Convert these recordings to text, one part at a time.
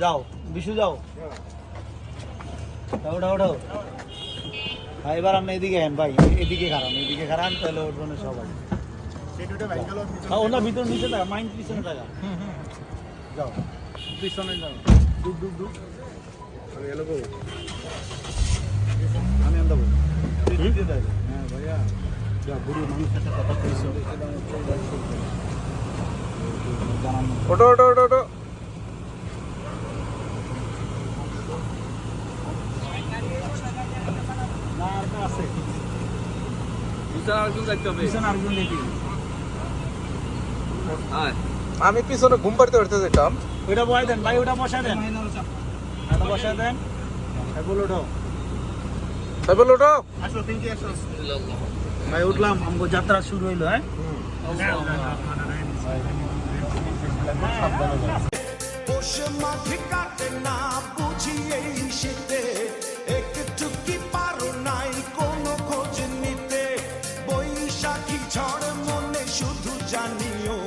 যাও বিশু যাও ওঠাও ভাই এবার আপনি এদিকে হেন ভাই এদিকে খারান তাহলে ওঠবো সবাই ওনার ভিতর নিচে থাকা মাইন্ড পিছনে থাকা যাও পিছনে যাও ডুব আমি আনবো হ্যাঁ ভাইয়া যা বুড়ো মানুষের সাথে কথা কইছো ওটো না আর আছে আমি পিছনে ঘুম পাড়তে পারতে যেতাম। ওইটা বসাই দেন ভাই, ওটা বসাই দেন, এটা বসাই দেন। ওটো ভাই উঠলাম, আমগো যাত্রা শুরু হইলো। হ্যাঁ একটু কি পারো নাই কোনো খোঁজ নিতে, বৈশাখী ঝড় মনে শুধু জানিও,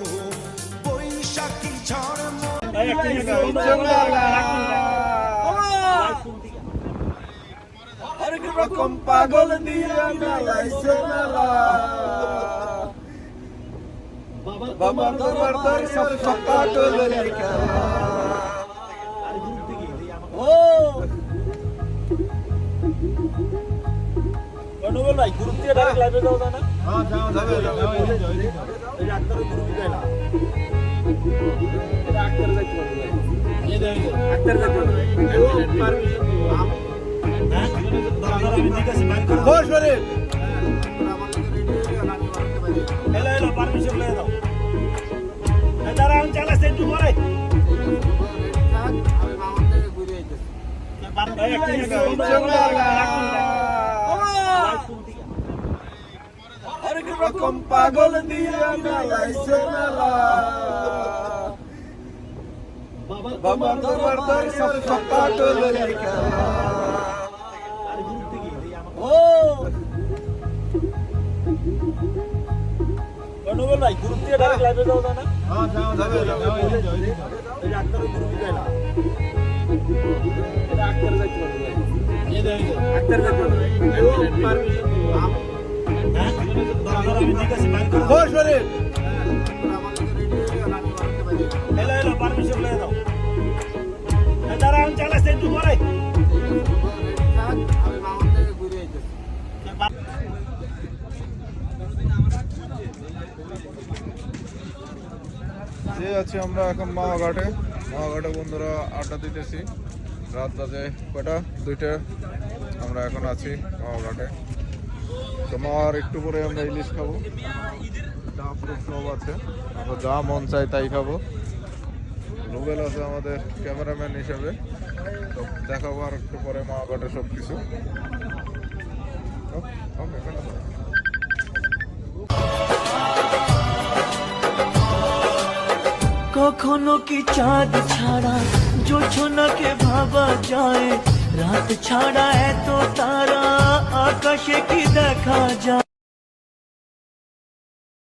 বৈশাখী ঝড় রকম পাগল দিয়ে মেলাইছে মেলা, বাবা তোমার দর্শন কাটলের খেলা। অনুবল ভাই গ্রুপ দিয়ে ডাইরেক্ট লাইভে যাও না? হ্যাঁ যাবে এই ডাক্তার গ্রুপ দিয়ে না, ডাক্তার যাইতে পারবে, এই দেন ডাক্তার যাইতে পারবে। হ্যাঁ দাদা আমি দিতেছি বাইক করে বস বরে এলো পারমিশন লয়ে দাও। এই দাঁড়া আমি চালাচ্ছি একটু পরে। রকম পাগল দিয়ে মেলাইছে মেলা, বাবা তোমার দর্শন কাটলের খেলা। অনুবল ভাই গ্রুপ দিয়ে ডাইরেক্ট লাইভে যাও না? হ্যাঁ যাবে এই ডাক্তার গ্রুপ দিয়ে না, ডাক্তার যাইতে পারবে, এই দেন ডাক্তার যাইতে পারবে। হ্যাঁ দাদা আমি দিতেছি বাইক করে বস বরে এলো পারমিশন লয়ে দাও। এই দাঁড়া আমি চালাচ্ছি একটু পরে। যে আছি আমরা এখন মাওঘাটে বন্ধুরা আড্ডা দিতেছি। রাত বাজে কয়টা? 2টা। আমরা এখন আছি মাওঘাটে। তো মাওয়ার একটু পরে আমরা ইলিশ খাবো, ডাব সব আছে, আমরা যা মন চাই তাই খাবো। রুবেল আছে আমাদের ক্যামেরাম্যান হিসেবে, তো দেখাবো আর একটু পরে মাওঘাটে সব কিছু। কখনো কি চাঁদ ছাড়া জোছনাকে ভাবা যায়, রাত ছাড়া এত তারা আকাশে কি দেখা যায়।